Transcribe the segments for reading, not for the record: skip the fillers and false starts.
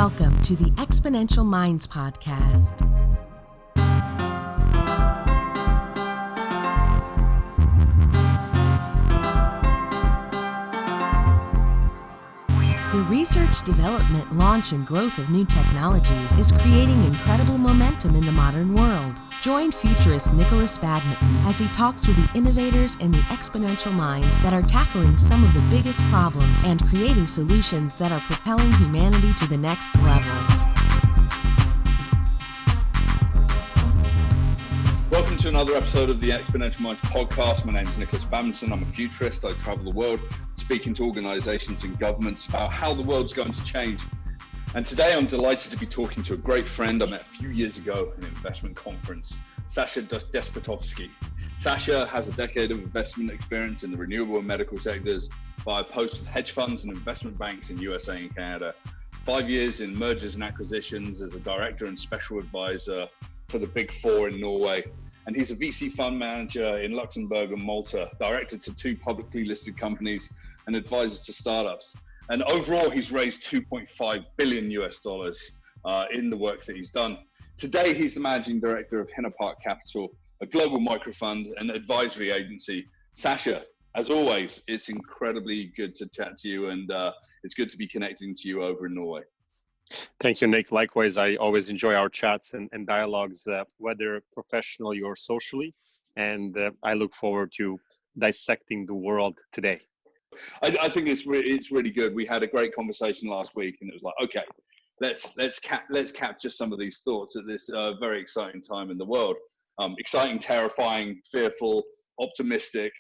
Welcome to the Exponential Minds Podcast. The research, development, launch, and growth of new technologies is creating incredible momentum in the modern world. Join Futurist Nikolas Badminton as he talks with the innovators and the exponential minds that are tackling some of the biggest problems and creating solutions that are propelling humanity to the next level. Welcome to another episode of the Exponential Minds Podcast. My name is Nikolas Badminton. I'm a futurist. I travel the world speaking to organizations and governments about how the world's going to change. And today I'm delighted to be talking to a great friend I met a few years ago at an investment conference, Sashko Despotovski. Sasha has a decade of investment experience in the renewable and medical sectors via posts with hedge funds and investment banks in USA and Canada. 5 years in mergers and acquisitions as a director and special advisor for the Big Four in Norway. And he's a VC fund manager in Luxembourg and Malta, director to 2 publicly listed companies and advisor to startups. And overall, he's raised $2.5 billion in the work that he's done. Today, he's the managing director of Hinna Capital, a global microfund and advisory agency. Sasha, as always, it's incredibly good to chat to you, and it's good to be connecting to you over in Norway. Thank you, Nick. Likewise, I always enjoy our chats and dialogues, whether professionally or socially. And I look forward to dissecting the world today. I think it's really good. We had a great conversation last week, and it was like, okay, let's capture some of these thoughts at this very exciting time in the world. Exciting, terrifying, fearful, optimistic.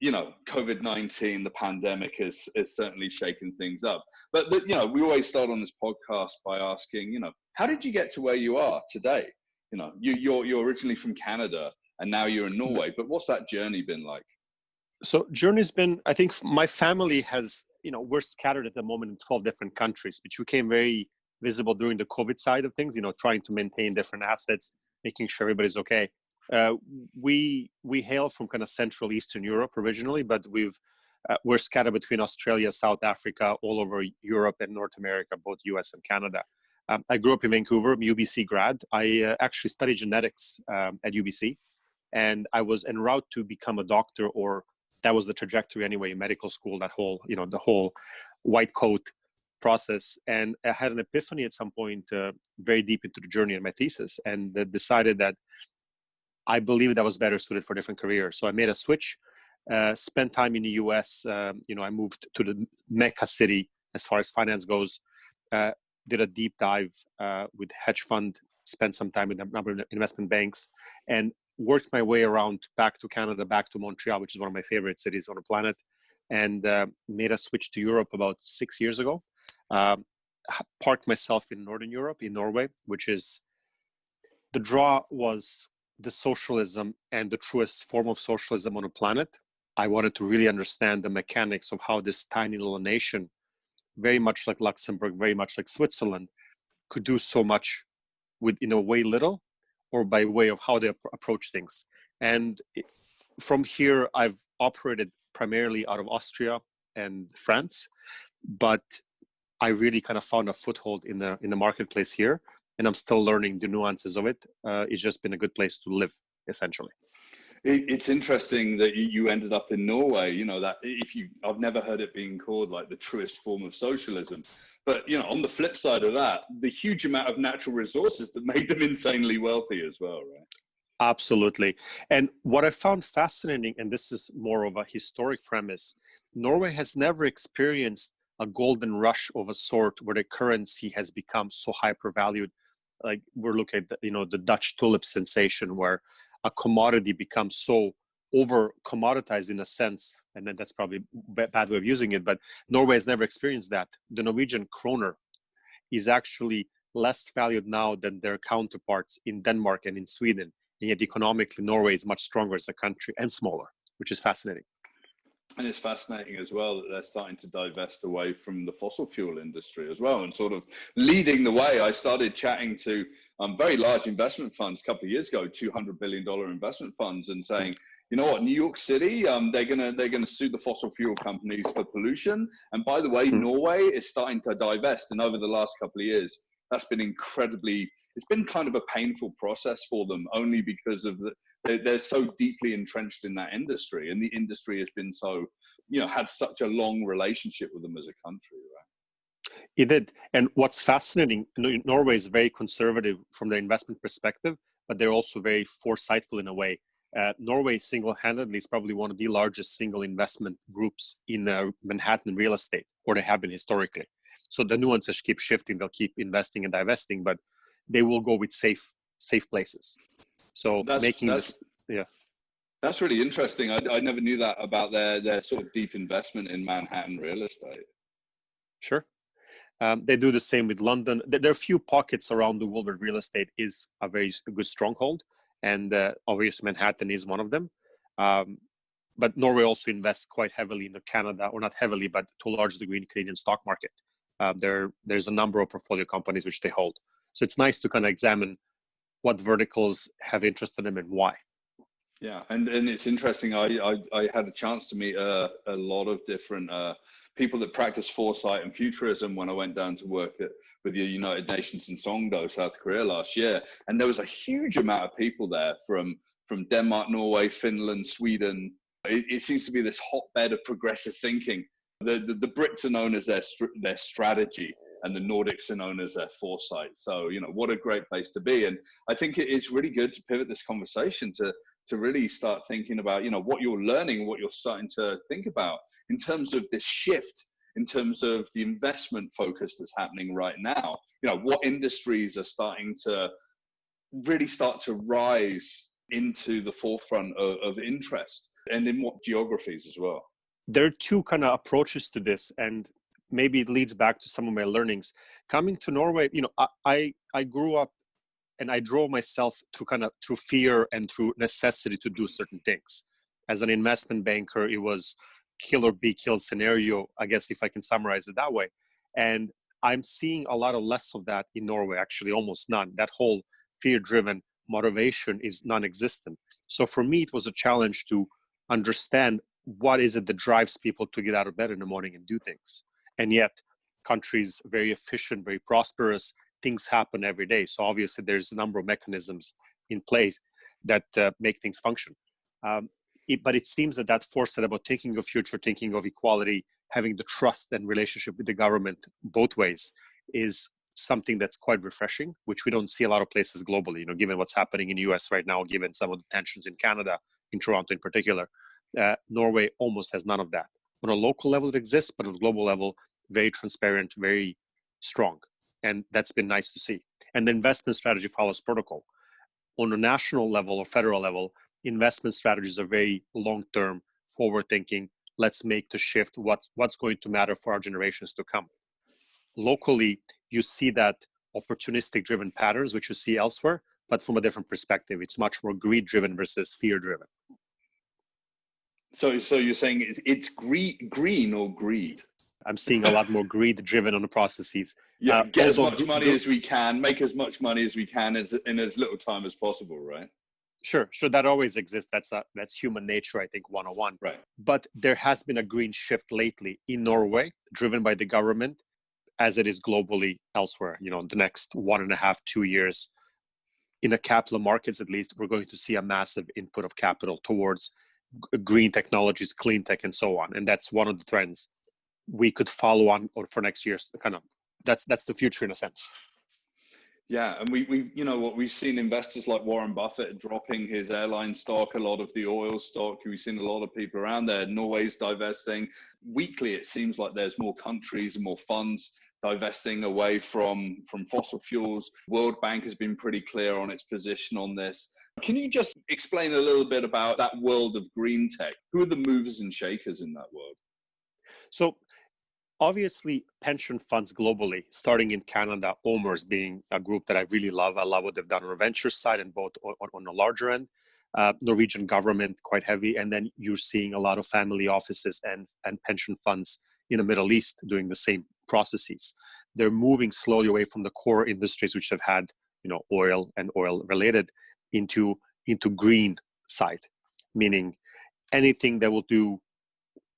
You know, COVID-19, the pandemic has certainly shaken things up. But we always start on this podcast by asking, how did you get to where you are today? You're originally from Canada, and now you're in Norway. But what's that journey been like? So journey's been, I think my family has, we're scattered at the moment in 12 different countries, which became very visible during the COVID side of things, trying to maintain different assets, making sure everybody's okay. We hail from kind of Central Eastern Europe originally, but we're scattered between Australia, South Africa, all over Europe and North America, both US and Canada. I grew up in Vancouver, I'm UBC grad. I actually studied genetics at UBC, and I was en route to become a doctor, or that was the trajectory anyway, in medical school, that whole, the whole white coat process. And I had an epiphany at some point, very deep into the journey of my thesis, and decided that I believed I was better suited for a different career. So I made a switch, spent time in the US. I moved to the Mecca city as far as finance goes, did a deep dive with hedge fund, spent some time with a number of investment banks, and worked my way around back to Canada, back to Montreal, which is one of my favorite cities on the planet, and made a switch to Europe about 6 years ago. Parked myself in Northern Europe, in Norway, which is, the draw was the socialism and the truest form of socialism on the planet. I wanted to really understand the mechanics of how this tiny little nation, very much like Luxembourg, very much like Switzerland, could do so much with, way little, or by way of how they approach things. And from here, I've operated primarily out of Austria and France, but I really kind of found a foothold in the marketplace here, and I'm still learning the nuances of it. It's just been a good place to live, essentially. It's interesting that you ended up in Norway. I've never heard it being called like the truest form of socialism. But, on the flip side of that, the huge amount of natural resources that made them insanely wealthy as well, right? Absolutely. And what I found fascinating, and this is more of a historic premise, Norway has never experienced a golden rush of a sort where the currency has become so hypervalued. Like we're looking at, the Dutch tulip sensation, where a commodity becomes so over commoditized in a sense, and then that's probably a bad way of using it, but Norway has never experienced that. The Norwegian kroner is actually less valued now than their counterparts in Denmark and in Sweden, and yet economically Norway is much stronger as a country and smaller, which is fascinating. And it's fascinating as well that they're starting to divest away from the fossil fuel industry as well, and sort of leading the way. I started chatting to very large investment funds a couple of years ago, $200 billion investment funds, and saying, you know what, New York City, they're gonna sue the fossil fuel companies for pollution. And by the way, Norway is starting to divest. And over the last couple of years, that's been it's been kind of a painful process for them, only because of they're so deeply entrenched in that industry, and the industry has been so, had such a long relationship with them as a country, right? It did. And what's fascinating, Norway is very conservative from the investment perspective, but they're also very foresightful in a way. Norway single-handedly is probably one of the largest single investment groups in Manhattan real estate, or they have been historically. So the nuances keep shifting. They'll keep investing and divesting, but they will go with safe places. So That's really interesting. I never knew that about their sort of deep investment in Manhattan real estate. Sure. They do the same with London. There are a few pockets around the world where real estate is a very good stronghold. And obviously Manhattan is one of them. But Norway also invests quite heavily into Canada, or not heavily, but to a large degree in Canadian stock market. There's a number of portfolio companies which they hold. So it's nice to kind of examine what verticals have interest in them and why. Yeah, and it's interesting. I had a chance to meet a lot of different people that practice foresight and futurism when I went down to work with the United Nations in Songdo, South Korea last year. And there was a huge amount of people there from Denmark, Norway, Finland, Sweden. It seems to be this hotbed of progressive thinking. The Brits are known as their strategy, and the Nordics are known as their foresight. So, what a great place to be. And I think it's really good to pivot this conversation to really start thinking about, what you're learning, what you're starting to think about in terms of this shift, in terms of the investment focus that's happening right now. What industries are starting to really start to rise into the forefront of interest, and in what geographies as well. There are two kind of approaches to this, and maybe it leads back to some of my learnings. Coming to Norway, I grew up and I drove myself through fear and through necessity to do certain things. As an investment banker, it was kill or be killed scenario, I guess, if I can summarize it that way. And I'm seeing a lot of less of that in Norway, actually almost none. That whole fear-driven motivation is non-existent. So for me, it was a challenge to understand what is it that drives people to get out of bed in the morning and do things. And yet, countries very efficient, very prosperous, things happen every day. So obviously there's a number of mechanisms in place that make things function. But it seems that foresight about thinking of future, thinking of equality, having the trust and relationship with the government both ways is something that's quite refreshing, which we don't see a lot of places globally, given what's happening in the US right now, given some of the tensions in Canada, in Toronto in particular. Norway almost has none of that. On a local level it exists, but on a global level, very transparent, very strong. And that's been nice to see. And the investment strategy follows protocol. On a national level or federal level, investment strategies are very long-term, forward-thinking. Let's make the shift. What's going to matter for our generations to come? Locally, you see that opportunistic-driven patterns, which you see elsewhere, but from a different perspective. It's much more greed-driven versus fear-driven. So you're saying it's green or greed? I'm seeing a lot more greed-driven on the processes. Yeah, get as much money as we can, make as much money as we can in as little time as possible, right? Sure. That always exists. That's human nature, I think, 101. Right. But there has been a green shift lately in Norway, driven by the government, as it is globally elsewhere. The next 1.5, 2 years, in the capital markets at least, we're going to see a massive input of capital towards green technologies, clean tech, and so on. And that's one of the trends we could follow on or for next year's that's the future in a sense. Yeah, and we've seen investors like Warren Buffett dropping his airline stock, a lot of the oil stock. We've seen a lot of people around there. Norway's divesting. Weekly, it seems like there's more countries and more funds divesting away from fossil fuels. World Bank has been pretty clear on its position on this. Can you just explain a little bit about that world of green tech? Who are the movers and shakers in that world? So obviously, pension funds globally, starting in Canada, OMERS being a group that I really love. I love what they've done on the venture side and both on the larger end. Norwegian government, quite heavy. And then you're seeing a lot of family offices and pension funds in the Middle East doing the same processes. They're moving slowly away from the core industries, which have had, oil and oil related, into green side. meaning anything that will do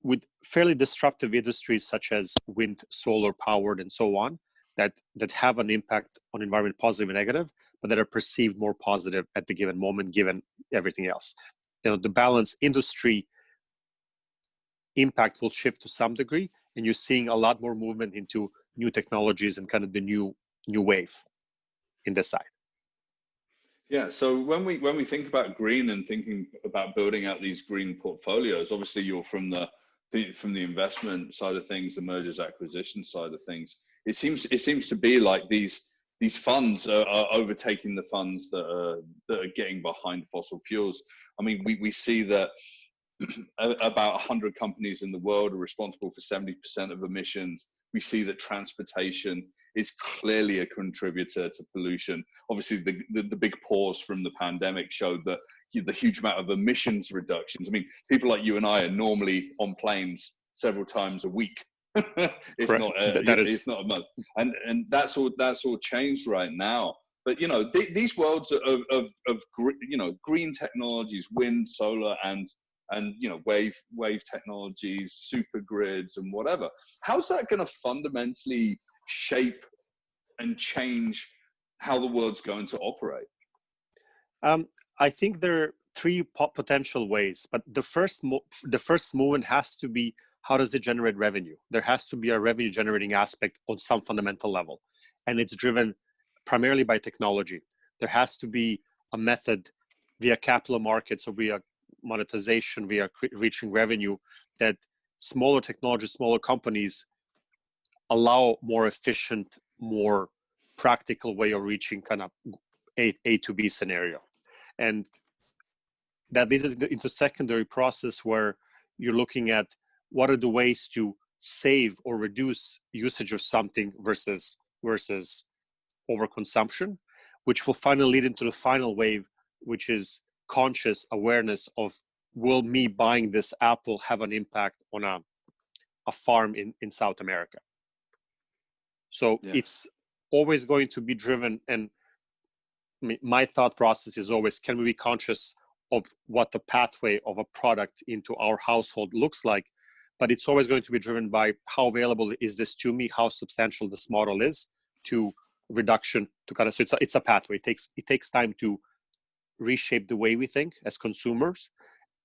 with fairly disruptive industries such as wind, solar powered, and so on, that have an impact on environment, positive and negative, but that are perceived more positive at the given moment, given everything else. The balance industry impact will shift to some degree, and you're seeing a lot more movement into new technologies and kind of the new wave in this side. Yeah. So when we think about green and thinking about building out these green portfolios, obviously you're from the investment side of things, the mergers acquisition side of things. It seems to be like these funds are overtaking the funds that are getting behind fossil fuels. I mean, we see that about 100 companies in the world are responsible for 70% of emissions. We see that transportation is clearly a contributor to pollution. Obviously, the big pause from the pandemic showed that the huge amount of emissions reductions. I mean, people like you and I are normally on planes several times a week, if Correct. if not a month, and that's all changed right now. But these worlds of green technologies, wind, solar, and wave technologies, super grids, and whatever. How's that going to fundamentally shape and change how the world's going to operate? I think there are three potential ways, but the first movement has to be, how does it generate revenue? There has to be a revenue generating aspect on some fundamental level, and it's driven primarily by technology. There has to be a method via capital markets or via monetization, via reaching revenue, that smaller technologies, smaller companies allow more efficient, more practical way of reaching kind of A to B scenario. And that this is into secondary process where you're looking at what are the ways to save or reduce usage of something versus overconsumption, which will finally lead into the final wave, which is conscious awareness of, will me buying this apple have an impact on a farm in South America? So it's always going to be driven, and my thought process is always, can we be conscious of what the pathway of a product into our household looks like? But it's always going to be driven by how available is this to me, how substantial this model is to reduction, to kind of, so it's a pathway. It takes time to reshape the way we think as consumers,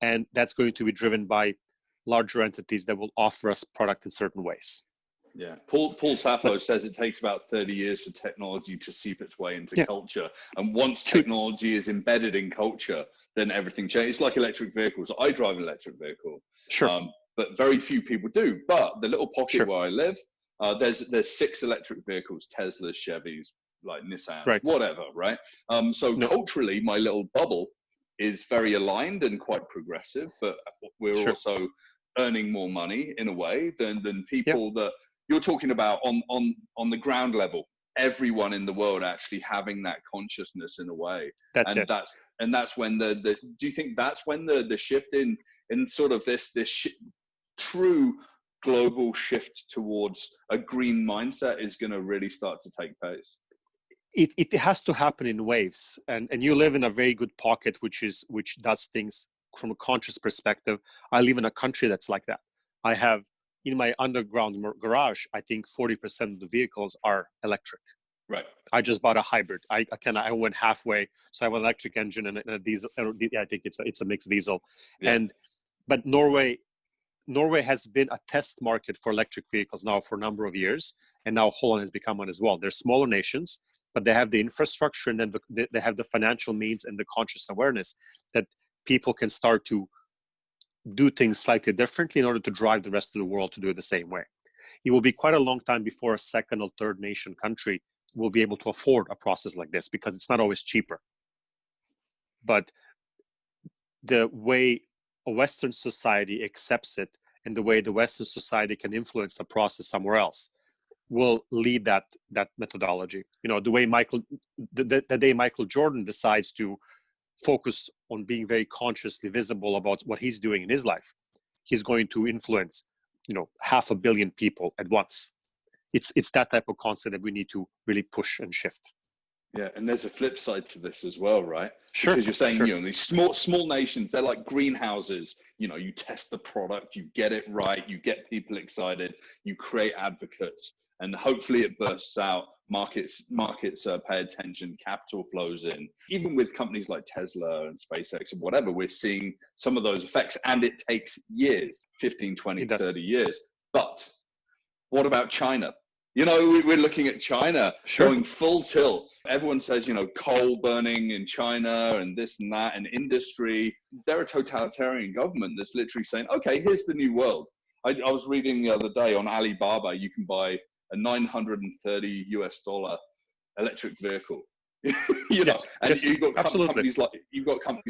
and that's going to be driven by larger entities that will offer us product in certain ways. Yeah, Paul Sappho says it takes about 30 years for technology to seep its way into culture, and once technology is embedded in culture, then everything changes. It's like electric vehicles. I drive an electric vehicle, but very few people do. But the little pocket where I live, there's 6 electric vehicles: Teslas, Chevys, like Nissans, whatever, right? Culturally, my little bubble is very aligned and quite progressive, but we're also earning more money in a way than people that you're talking about on the ground level. Everyone in the world actually having that consciousness in a way. That's when do you think that's when the shift in sort of this true global shift towards a green mindset is going to really start to take place? It has to happen in waves, and you live in a very good pocket which does things from a conscious perspective. I live in a country that's like that. I have in my underground garage, I think 40% of the vehicles are electric. Right. I just bought a hybrid. I went halfway, so I have an electric engine and a diesel. I think it's a mixed diesel. Yeah. But Norway has been a test market for electric vehicles now for a number of years, and now Holland has become one as well. They're smaller nations, but they have the infrastructure, and then they have the financial means and the conscious awareness that people can start to do things slightly differently in order to drive the rest of the world to do it the same way. It will be quite a long time before a second or third nation country will be able to afford a process like this, because it's not always cheaper. But the way a Western society accepts it and the way the Western society can influence the process somewhere else will lead that methodology. The way the day Michael Jordan decides to focus on being very consciously visible about what he's doing in his life, he's going to influence 500 million people at once. It's that type of concept that we need to really push and shift. Yeah, and there's a flip side to this as well, right? Sure. Because you're saying, sure. These small nations, they're like greenhouses. You test the product, you get it right, you get people excited, you create advocates, and hopefully it bursts out. Markets pay attention, capital flows in. Even with companies like Tesla and SpaceX and whatever, we're seeing some of those effects, and it takes years, 15, 20, 30 years. But what about China? We're looking at China going full tilt. Everyone says, coal burning in China and this and that and industry. They're a totalitarian government that's literally saying, okay, here's the new world. I was reading the other day on Alibaba, you can buy a $930 electric vehicle. You've got companies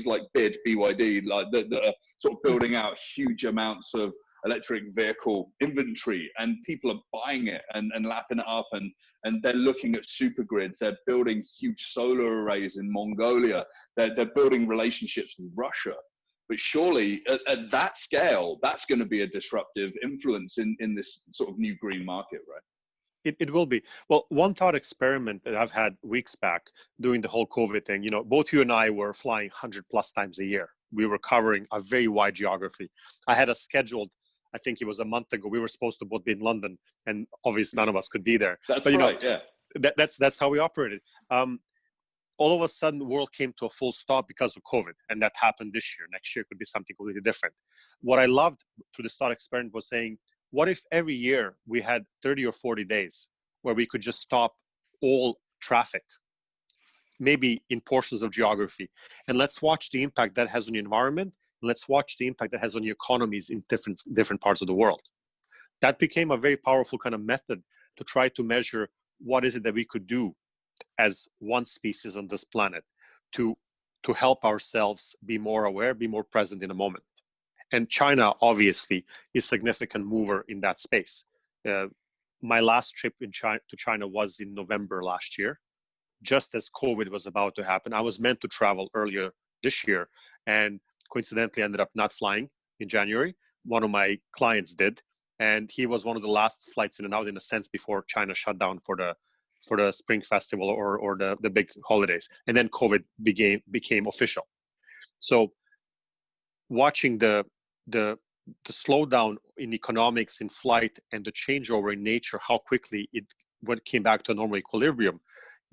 like BYD, like that are sort of building out huge amounts of electric vehicle inventory, and people are buying it and lapping it up, and they're looking at super grids. They're building huge solar arrays in Mongolia. They're building relationships with Russia. But surely at that scale, that's going to be a disruptive influence in this sort of new green market, right? It will be. Well, one thought experiment that I've had weeks back during the whole COVID thing, both you and I were flying 100 plus times a year. We were covering a very wide geography. I had a scheduled, I think it was a month ago, we were supposed to both be in London, and obviously none of us could be there. That's right, yeah. That's how we operated. All of a sudden, the world came to a full stop because of COVID, and that happened this year. Next year could be something completely different. What I loved through the thought experiment was saying, what if every year we had 30 or 40 days where we could just stop all traffic, maybe in portions of geography, and let's watch the impact that has on the environment. Let's watch the impact that has on the economies in different parts of the world. That became a very powerful kind of method to try to measure what is it that we could do as one species on this planet to help ourselves be more aware, be more present in a moment. And China, obviously, is a significant mover in that space. My last trip to China was in November last year, just as COVID was about to happen. I was meant to travel earlier this year, and coincidentally ended up not flying in January. One of my clients did, and he was one of the last flights in and out, in a sense, before China shut down for the Spring Festival or the big holidays. And then COVID became official. So watching the slowdown in economics in flight and the changeover in nature, how quickly it came back to a normal equilibrium,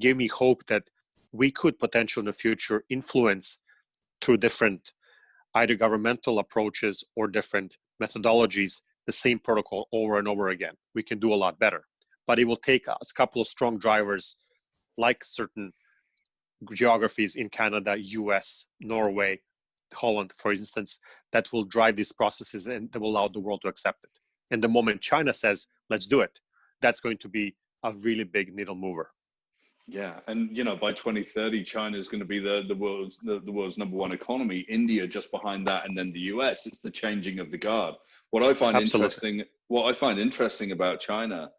gave me hope that we could potentially in the future influence through different either governmental approaches or different methodologies, the same protocol over and over again. We can do a lot better. But it will take us a couple of strong drivers, like certain geographies in Canada, US, Norway, Holland, for instance, that will drive these processes and that will allow the world to accept it. And the moment China says, let's do it, that's going to be a really big needle mover. Yeah, and by 2030, China is going to be the world's number one economy. India just behind that, and then the US. It's the changing of the guard. What I find interesting about China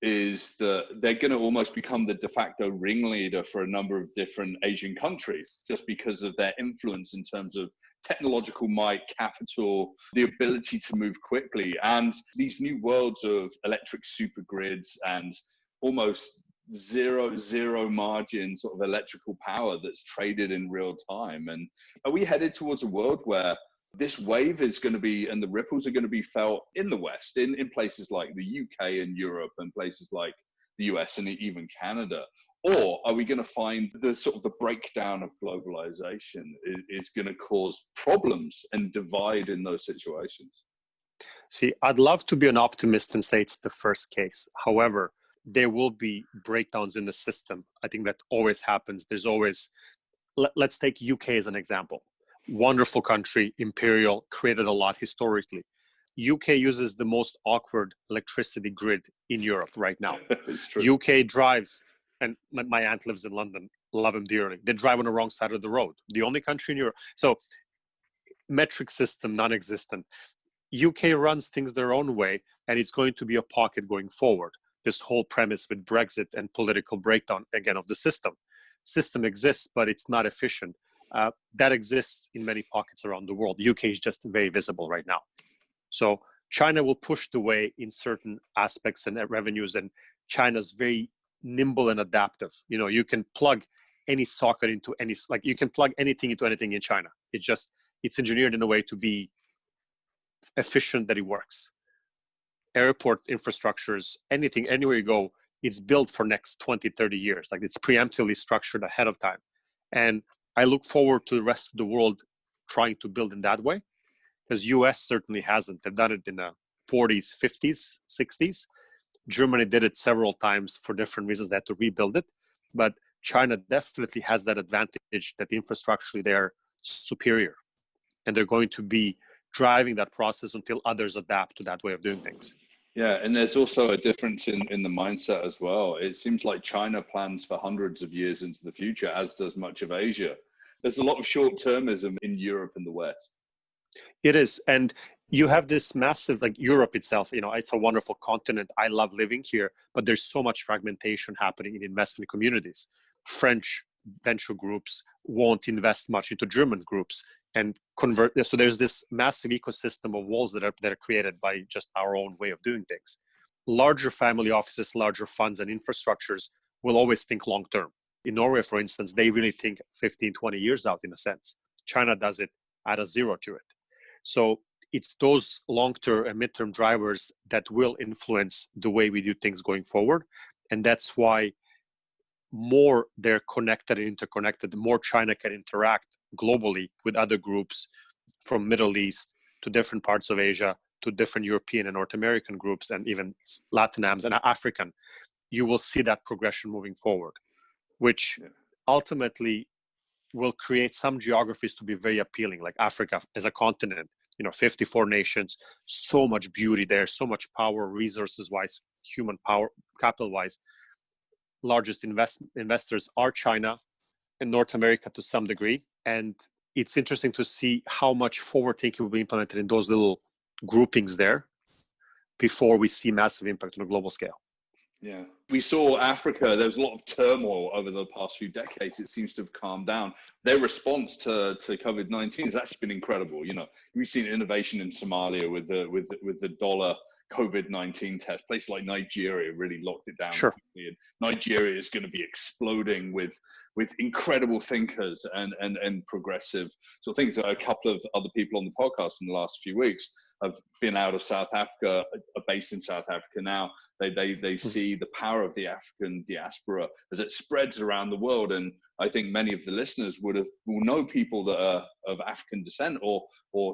is that they're going to almost become the de facto ringleader for a number of different Asian countries, just because of their influence in terms of technological might, capital, the ability to move quickly, and these new worlds of electric supergrids and almost zero margin sort of electrical power that's traded in real time. And are we headed towards a world where this wave is going to be, and the ripples are going to be felt in the West, in places like the UK and Europe and places like the US and even Canada? Or are we going to find the sort of the breakdown of globalization is going to cause problems and divide in those situations? See, I'd love to be an optimist and say it's the first case. However, there will be breakdowns in the system. I think that always happens. There's always, let's take UK as an example. Wonderful country, imperial, created a lot historically. UK uses the most awkward electricity grid in Europe right now. It's true. UK drives, and my aunt lives in London, love him dearly. They drive on the wrong side of the road. The only country in Europe. So metric system, non-existent. UK runs things their own way, and it's going to be a pocket going forward. This whole premise with Brexit and political breakdown, again, of the system. System exists, but it's not efficient. That exists in many pockets around the world. UK is just very visible right now. So China will push the way in certain aspects and revenues, and China's very nimble and adaptive. You can plug any socket into any, like you can plug anything into anything in China. It's engineered in a way to be efficient that it works. Airport infrastructures, anything, anywhere you go, it's built for next 20, 30 years. Like it's preemptively structured ahead of time. And I look forward to the rest of the world trying to build in that way, because US certainly hasn't. They've done it in the 40s, 50s, 60s. Germany did it several times for different reasons. They had to rebuild it. But China definitely has that advantage that infrastructurally they're superior. And they're going to be driving that process until others adapt to that way of doing things. Yeah, and there's also a difference in the mindset as well. It seems like China plans for hundreds of years into the future, as does much of Asia. There's a lot of short-termism in Europe and the West. It is. And you have this massive, like Europe itself, it's a wonderful continent. I love living here, but there's so much fragmentation happening in investment communities. French venture groups won't invest much into German groups and convert. So there's this massive ecosystem of walls that are created by just our own way of doing things. Larger family offices, larger funds and infrastructures will always think long term. In Norway, for instance, they really think 15, 20 years out in a sense. China does it at a zero to it. So it's those long-term and mid-term drivers that will influence the way we do things going forward. And that's why more they're connected and interconnected, the more China can interact globally with other groups from Middle East to different parts of Asia, to different European and North American groups, and even Latinams and African. You will see that progression moving forward, which ultimately will create some geographies to be very appealing, like Africa as a continent, 54 nations, so much beauty there, so much power, resources-wise, human power, capital-wise. Largest investors are China and North America to some degree. And it's interesting to see how much forward thinking will be implemented in those little groupings there before we see massive impact on a global scale. Yeah. We saw Africa, there was a lot of turmoil over the past few decades. It seems to have calmed down. Their response to COVID-19 has actually been incredible. We've seen innovation in Somalia with the dollar COVID-19 test. Places like Nigeria really locked it down. Sure. And Nigeria is going to be exploding with incredible thinkers and progressive sort of things. A couple of other people on the podcast in the last few weeks have been out of South Africa, are based in South Africa now. They see the power of the African diaspora as it spreads around the world. And I think many of the listeners will know people that are of African descent or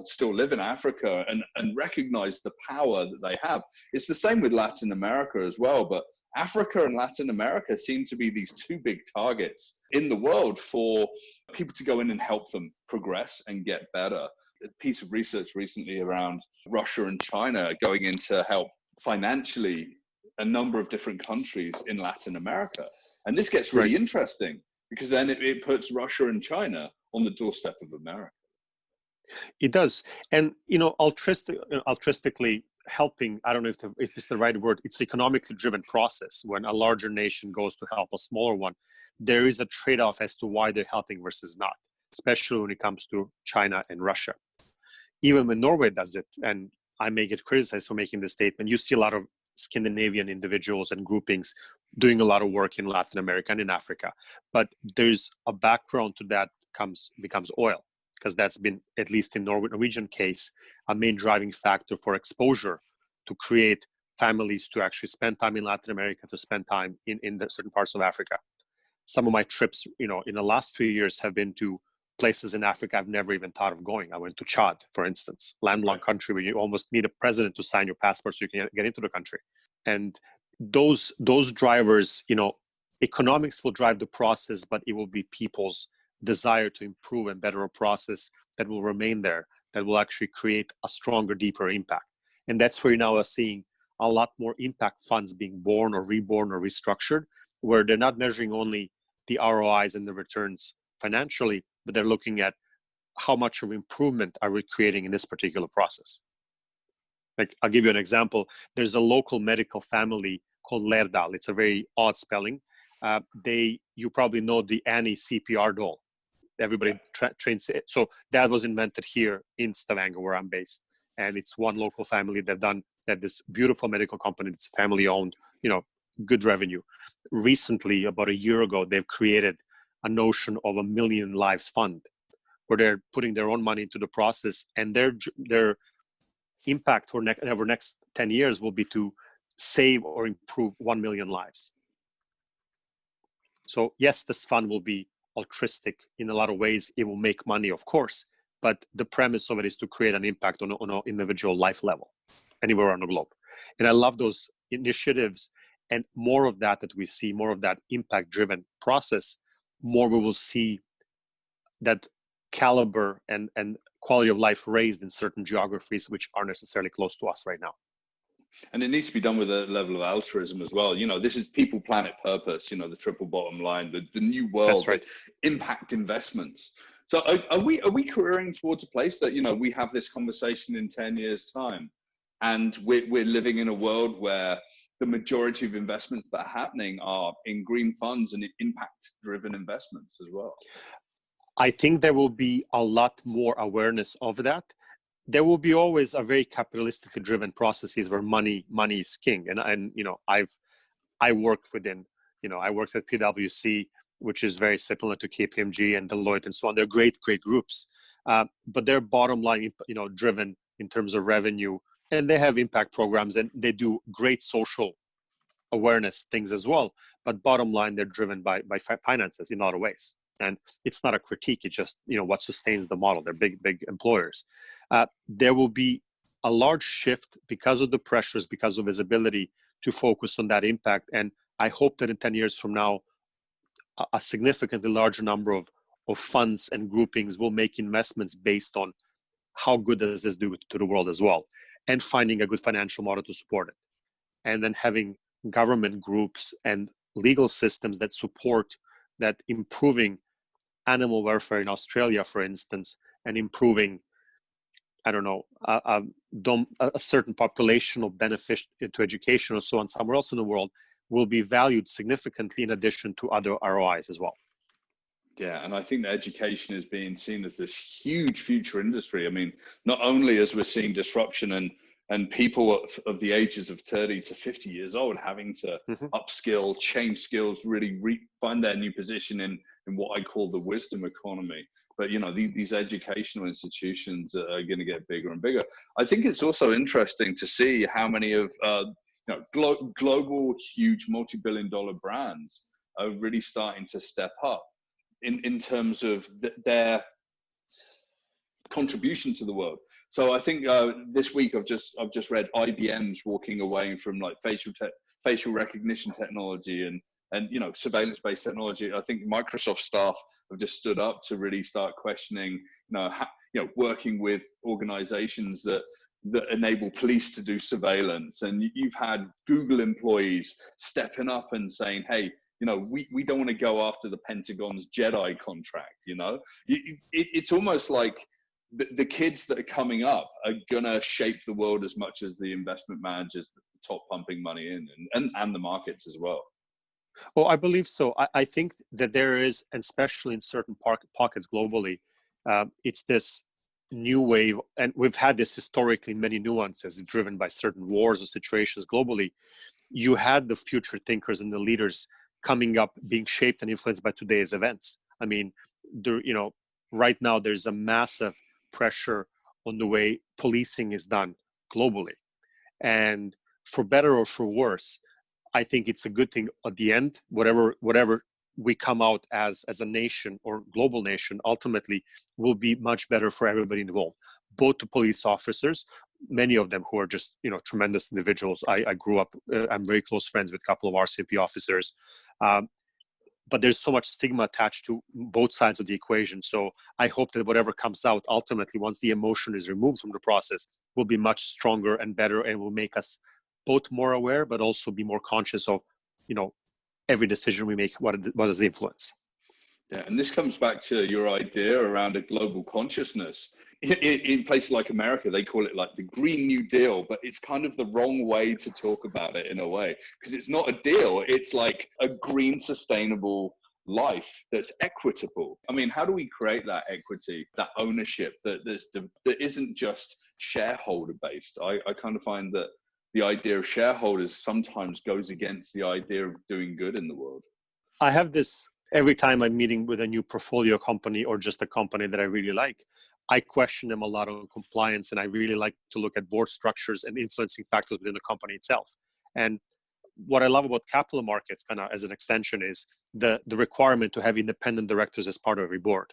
still live in Africa and recognize the power that they have. It's the same with Latin America as well, but Africa and Latin America seem to be these two big targets in the world for people to go in and help them progress and get better. A piece of research recently around Russia and China going in to help financially a number of different countries in Latin America. And this gets really interesting because then it puts Russia and China on the doorstep of America. It does. And, altruistically helping, I don't know if it's the right word, it's economically driven process. When a larger nation goes to help a smaller one, there is a trade-off as to why they're helping versus not, especially when it comes to China and Russia. Even when Norway does it, and I may get criticized for making this statement, you see a lot of Scandinavian individuals and groupings doing a lot of work in Latin America and in Africa. But there's a background to that becomes oil, because that's been, at least in Norwegian case, a main driving factor for exposure to create families to actually spend time in Latin America, to spend time in the certain parts of Africa. Some of my trips, in the last few years have been to places in Africa I've never even thought of going. I went to Chad, for instance, landlocked country where you almost need a president to sign your passport so you can get into the country. And those drivers, economics will drive the process, but it will be people's desire to improve and better a process that will remain there, that will actually create a stronger, deeper impact. And that's where you now are seeing a lot more impact funds being born or reborn or restructured, where they're not measuring only the ROIs and the returns financially, but they're looking at how much of improvement are we creating in this particular process. Like, I'll give you an example. There's a local medical family called Lerdal. It's a very odd spelling. You probably know the Annie CPR doll. Everybody trains it. So that was invented here in Stavanger, where I'm based. And it's one local family that this beautiful medical company that's family owned, good revenue. Recently, about a year ago, they've created a notion of a million lives fund, where they're putting their own money into the process, and their impact for over next 10 years will be to save or improve 1 million lives. So yes, this fund will be altruistic in a lot of ways. It will make money, of course, but the premise of it is to create an impact on an individual life level anywhere around the globe. And I love those initiatives, and more of that we see, more of that impact-driven process, more we will see that caliber and quality of life raised in certain geographies which aren't necessarily close to us right now. And it needs to be done with a level of altruism as well. You know, this is people, planet, purpose, you know, the triple bottom line, the new world, That's right. Impact investments. So are we careering towards a place that, you know, we have this conversation in 10 years time, and we're living in a world where the majority of investments that are happening are in green funds and impact driven investments as well? I think there will be a lot more awareness of that. There will be always a very capitalistically driven processes where money is king. And you know, I worked within, you know, I worked at PwC, which is very similar to KPMG and Deloitte and so on. They're great groups, but they're bottom line, you know, driven in terms of revenue, and they have impact programs and they do great social awareness things as well. But bottom line, they're driven by finances in a lot of ways. And it's not a critique, it's just, you know, what sustains the model. They're big employers. There will be a large shift because of the pressures, because of visibility, to focus on that impact. And I hope that in 10 years from now, a significantly larger number of funds and groupings will make investments based on how good does this do to the world as well, and finding a good financial model to support it. And then having government groups and legal systems that support that, improving animal welfare in Australia, for instance, and improving, I don't know, a certain populational benefit to education or so on somewhere else in the world, will be valued significantly in addition to other ROIs as well. Yeah, and I think that education is being seen as this huge future industry. I mean, not only as we're seeing disruption and people of the ages of 30 to 50 years old having to upskill, change skills, really find their new position in what I call the wisdom economy. But, you know, these educational institutions are going to get bigger and bigger. I think it's also interesting to see how many of global, huge, multi-billion-dollar brands are really starting to step up in terms of their contribution to the world. So I think this week I've just read IBM's walking away from like facial recognition technology and you know, surveillance-based technology. I think Microsoft staff have just stood up to really start questioning, working with organizations that enable police to do surveillance. And you've had Google employees stepping up and saying, hey, you know, we don't want to go after the Pentagon's JEDI contract. You know, it's almost like the kids that are coming up are gonna shape the world as much as the investment managers, the top pumping money in, and the markets as well. Well, I believe so. I think that there is, and especially in certain pockets globally, it's this new wave, and we've had this historically, many nuances driven by certain wars or situations globally. You had the future thinkers and the leaders coming up, being shaped and influenced by today's events. I mean, right now there's a massive pressure on the way policing is done globally. And for better or for worse, I think it's a good thing at the end, whatever we come out as a nation or global nation, ultimately will be much better for everybody involved, both the police officers, many of them who are just, you know, tremendous individuals. I grew up, I'm very close friends with a couple of RCMP officers, but there's so much stigma attached to both sides of the equation. So I hope that whatever comes out, ultimately, once the emotion is removed from the process, will be much stronger and better, and will make us both more aware, but also be more conscious of, you know, every decision we make, what is the influence. Yeah, and this comes back to your idea around a global consciousness. In places like America, they call it like the Green New Deal, but it's kind of the wrong way to talk about it in a way, because it's not a deal. It's like a green, sustainable life that's equitable. I mean, how do we create that equity, that ownership that isn't just shareholder based? I kind of find that the idea of shareholders sometimes goes against the idea of doing good in the world. I have this every time I'm meeting with a new portfolio company or just a company that I really like. I question them a lot on compliance, and I really like to look at board structures and influencing factors within the company itself. And what I love about capital markets, kind of as an extension, is the requirement to have independent directors as part of every board.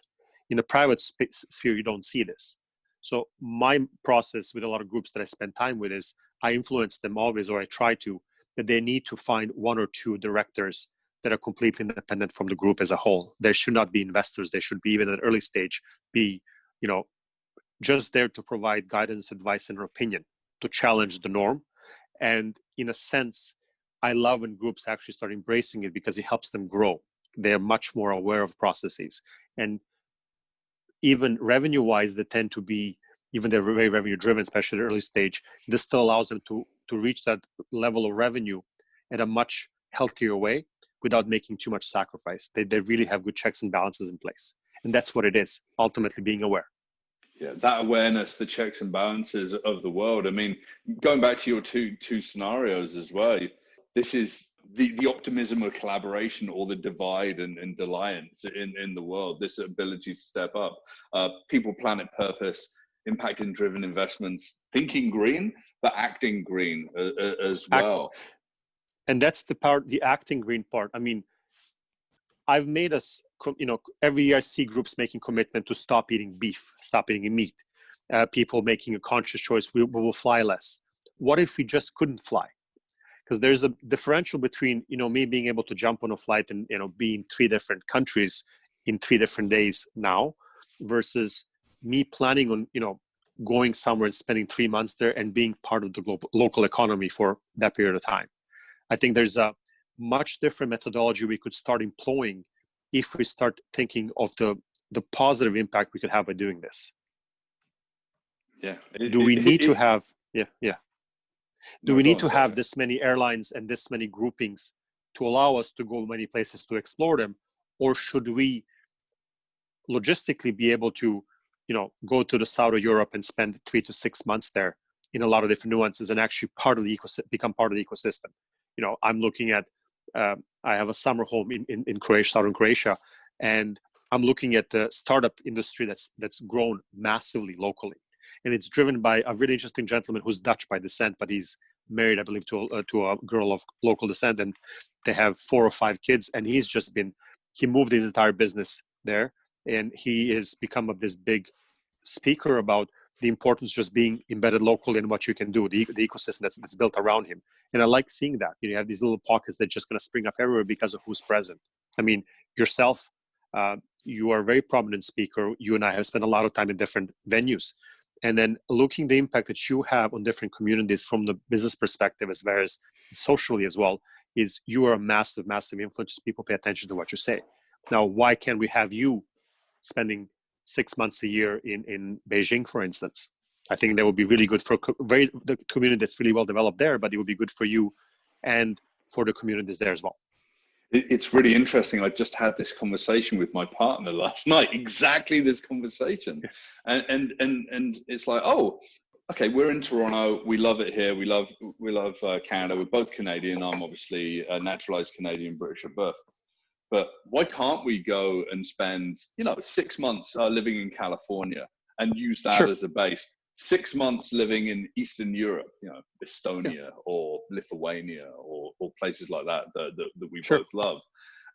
In the private sphere, you don't see this. So my process with a lot of groups that I spend time with is I influence them always, or I try to, that they need to find one or two directors that are completely independent from the group as a whole. There should not be investors. They should be, even at an early stage, be, just there to provide guidance, advice, and opinion, to challenge the norm. And in a sense, I love when groups actually start embracing it because it helps them grow. They're much more aware of processes. And even revenue-wise, they tend to be, even they're very revenue-driven, especially at the early stage, this still allows them to reach that level of revenue in a much healthier way without making too much sacrifice. They really have good checks and balances in place. And that's what it is, ultimately being aware. Yeah, that awareness, the checks and balances of the world. I mean, going back to your two scenarios as well, this is the optimism of collaboration, or the divide and alliance in the world, this ability to step up. People, planet, purpose, impact-driven investments, thinking green, but acting green as well. And that's the acting green part. I mean, I've made us, every year I see groups making commitment to stop eating beef, stop eating meat. People making a conscious choice, we will fly less. What if we just couldn't fly? Because there's a differential between, me being able to jump on a flight and, be in 3 different countries in 3 different days now, versus me planning on, going somewhere and spending 3 months there and being part of the local economy for that period of time. I think there's a much different methodology we could start employing if we start thinking of the positive impact we could have by doing this. Yeah. Do we need to have this many airlines and this many groupings to allow us to go many places to explore them? Or should we logistically be able to, go to the south of Europe and spend 3 to 6 months there in a lot of different nuances and actually become part of the ecosystem? I'm looking at, I have a summer home in Croatia, southern Croatia, and I'm looking at the startup industry that's grown massively locally. And it's driven by a really interesting gentleman who's Dutch by descent, but he's married, I believe, to a girl of local descent, and they have 4 or 5 kids. And he moved his entire business there, and he has become this big speaker about the importance of just being embedded locally in what you can do, the ecosystem that's built around him. And I like seeing that. You have these little pockets that are just going to spring up everywhere because of who's present. I mean, yourself, you are a very prominent speaker. You and I have spent a lot of time in different venues. And then looking the impact that you have on different communities from the business perspective as well as socially as well, is you are a massive, massive influence. People pay attention to what you say. Now, why can't we have you spending 6 months a year in Beijing, for instance? I think that would be really good for the community that's really well developed there, but it would be good for you and for the communities there as well. It's really interesting. I just had this conversation with my partner last night, exactly this conversation. And it's like, oh, okay, we're in Toronto. We love it here. We love Canada. We're both Canadian. I'm obviously a naturalized Canadian, British at birth. But why can't we go and spend, 6 months living in California and use that as a base? 6 months living in Eastern Europe, Estonia or Lithuania or places like that we both love,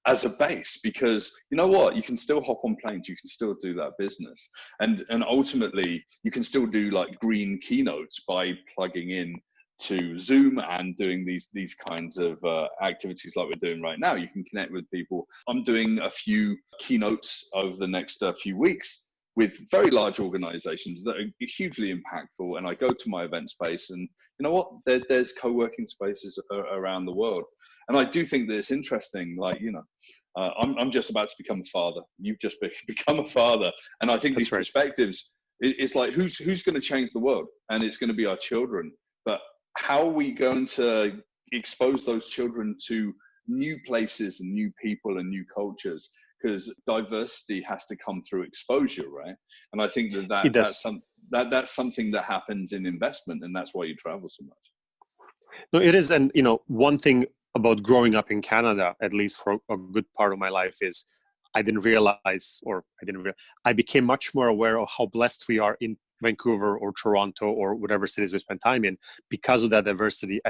as a base, because you know what, you can still hop on planes, you can still do that business, and ultimately you can still do like green keynotes by plugging in to Zoom and doing these kinds of activities like we're doing right now. You can connect with people. I'm doing a few keynotes over the next few weeks with very large organizations that are hugely impactful. And I go to my event space, and you know what? There's co-working spaces around the world. And I do think that it's interesting, I'm just about to become a father. You've just become a father. And I think these perspectives, it's like, who's going to change the world? And it's going to be our children. But how are we going to expose those children to new places and new people and new cultures? Because diversity has to come through exposure, right? And I think that's something that happens in investment, and that's why you travel so much. No, it is. And, one thing about growing up in Canada, at least for a good part of my life, is I became much more aware of how blessed we are in Vancouver or Toronto or whatever cities we spend time in because of that diversity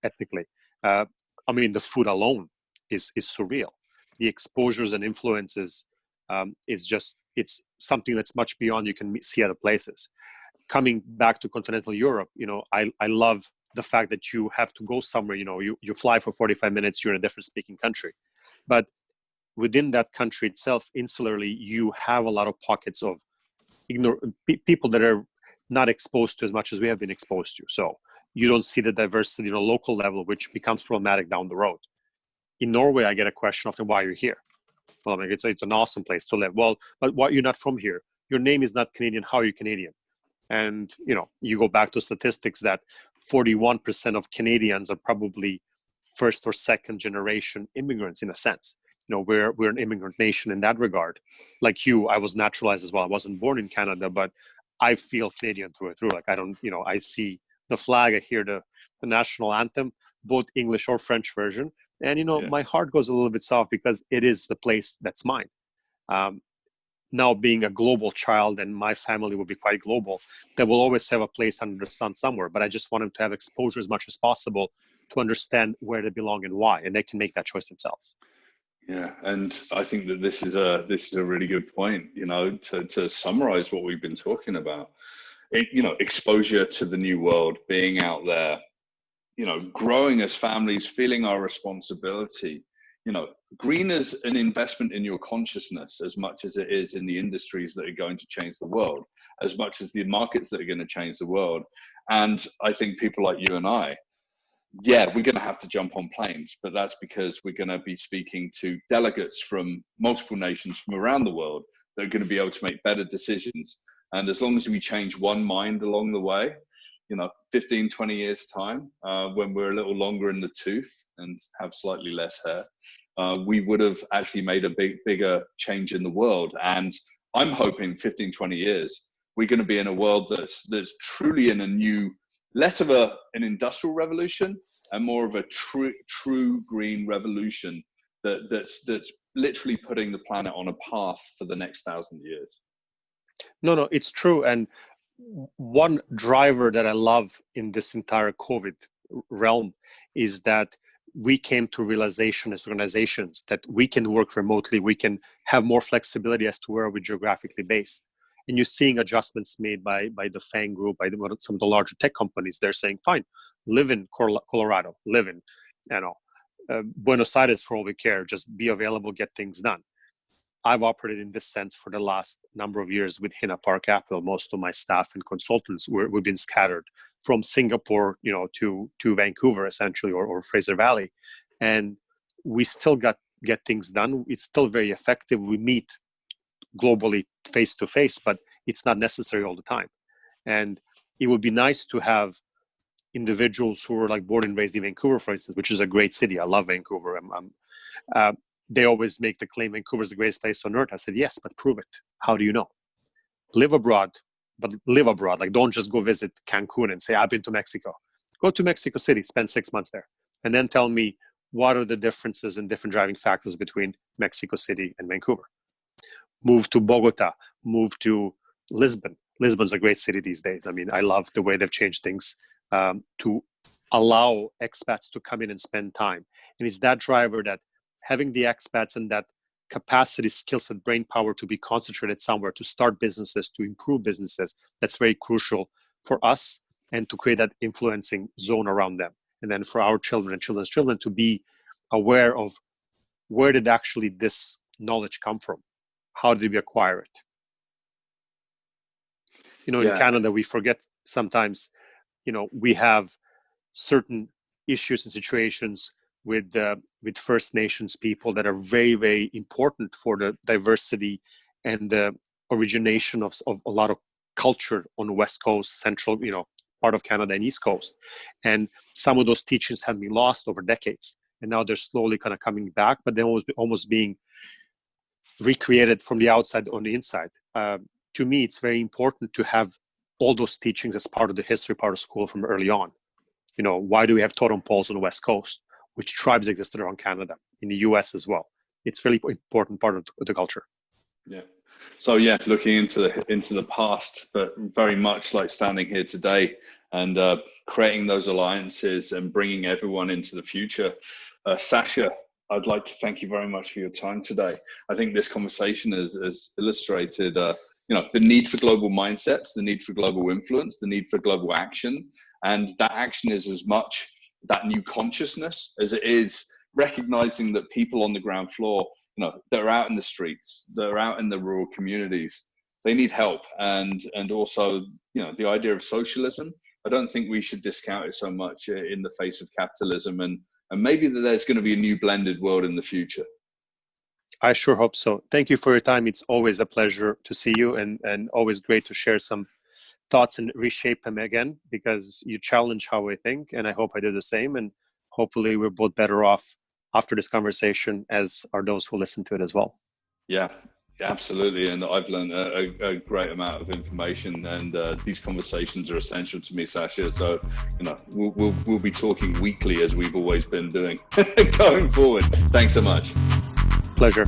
ethnically. The food alone is surreal. The exposures and influences it's something that's much beyond you can see other places. Coming back to continental Europe, I love the fact that you have to go somewhere, you fly for 45 minutes, you're in a different speaking country. But within that country itself, insularly, you have a lot of pockets of people that are not exposed to as much as we have been exposed to. So you don't see the diversity on a local level, which becomes problematic down the road. In Norway, I get a question often, why you're here? Well, it's an awesome place to live. Well, but why you're not from here? Your name is not Canadian. How are you Canadian? And, you go back to statistics that 41% of Canadians are probably first or second generation immigrants in a sense. We're an immigrant nation in that regard. Like you, I was naturalized as well. I wasn't born in Canada, but I feel Canadian through and through. Like I see the flag, I hear the national anthem, both English or French version. And, my heart goes a little bit soft because it is the place that's mine. Now being a global child, and my family will be quite global, they will always have a place under the sun somewhere. But I just want them to have exposure as much as possible to understand where they belong and why, and they can make that choice themselves. Yeah, and I think that this is a really good point, to summarize what we've been talking about. Exposure to the new world, being out there, growing as families, feeling our responsibility. Green is an investment in your consciousness as much as it is in the industries that are going to change the world, as much as the markets that are going to change the world. And I think people like you and I, we're going to have to jump on planes, but that's because we're going to be speaking to delegates from multiple nations from around the world that are going to be able to make better decisions. And as long as we change one mind along the way, 15, 20 years time, when we're a little longer in the tooth and have slightly less hair, we would have actually made a bigger change in the world. And I'm hoping 15, 20 years, we're going to be in a world that's truly in a new, less of an industrial revolution and more of a true green revolution that's literally putting the planet on a path for the next 1,000 years. No, it's true. And one driver that I love in this entire COVID realm is that we came to realization as organizations that we can work remotely, we can have more flexibility as to where we're geographically based. And you're seeing adjustments made by the FANG group, by some of the larger tech companies. They're saying, fine, live in Colorado, live in Buenos Aires for all we care, just be available, get things done. I've operated in this sense for the last number of years with Hinna Capital. Most of my staff and consultants, we've been scattered from Singapore, to Vancouver, essentially, or Fraser Valley. And we still get things done. It's still very effective. We meet globally face to face, but it's not necessary all the time. And it would be nice to have individuals who are like born and raised in Vancouver, for instance, which is a great city. I love Vancouver. They always make the claim Vancouver is the greatest place on earth. I said, yes, but prove it. How do you know? Live abroad, but live abroad. Like, don't just go visit Cancun and say, I've been to Mexico. Go to Mexico City, spend 6 months there, and then tell me what are the differences and different driving factors between Mexico City and Vancouver. Move to Bogota, move to Lisbon. Lisbon's a great city these days. I mean, I love the way they've changed things to allow expats to come in and spend time. And it's that driver that having the expats and that capacity, skill set, brain power to be concentrated somewhere, to start businesses, to improve businesses, that's very crucial for us and to create that influencing zone around them. And then for our children and children's children to be aware of where did actually this knowledge come from? How did we acquire it? In Canada, we forget sometimes, we have certain issues and situations with First Nations people that are very, very important for the diversity and the origination of a lot of culture on the West Coast, central, part of Canada and East Coast. And some of those teachings have been lost over decades. And now they're slowly kind of coming back, but they're almost being recreated from the outside on the inside. To me, it's very important to have all those teachings as part of the history part of school from early on. why do we have totem poles on the West Coast? Which tribes existed around Canada, in the US as well? It's really important part of the culture. Yeah. So yeah, looking into the past, but very much like standing here today and creating those alliances and bringing everyone into the future. Sasha, I'd like to thank you very much for your time today. I think this conversation has illustrated, the need for global mindsets, the need for global influence, the need for global action, and that action is as much that new consciousness as it is recognizing that people on the ground floor, they're out in the streets, they're out in the rural communities, they need help, and also, the idea of socialism. I don't think we should discount it so much in the face of capitalism, and maybe that there's going to be a new blended world in the future. I sure hope so. Thank you for your time. It's always a pleasure to see you, and always great to share some thoughts and reshape them again, because you challenge how I think, and I hope I do the same. And hopefully we're both better off after this conversation, as are those who listen to it as well. Yeah, absolutely. And I've learned a great amount of information, and these conversations are essential to me, Sasha. So, we'll be talking weekly as we've always been doing going forward. Thanks so much. Pleasure.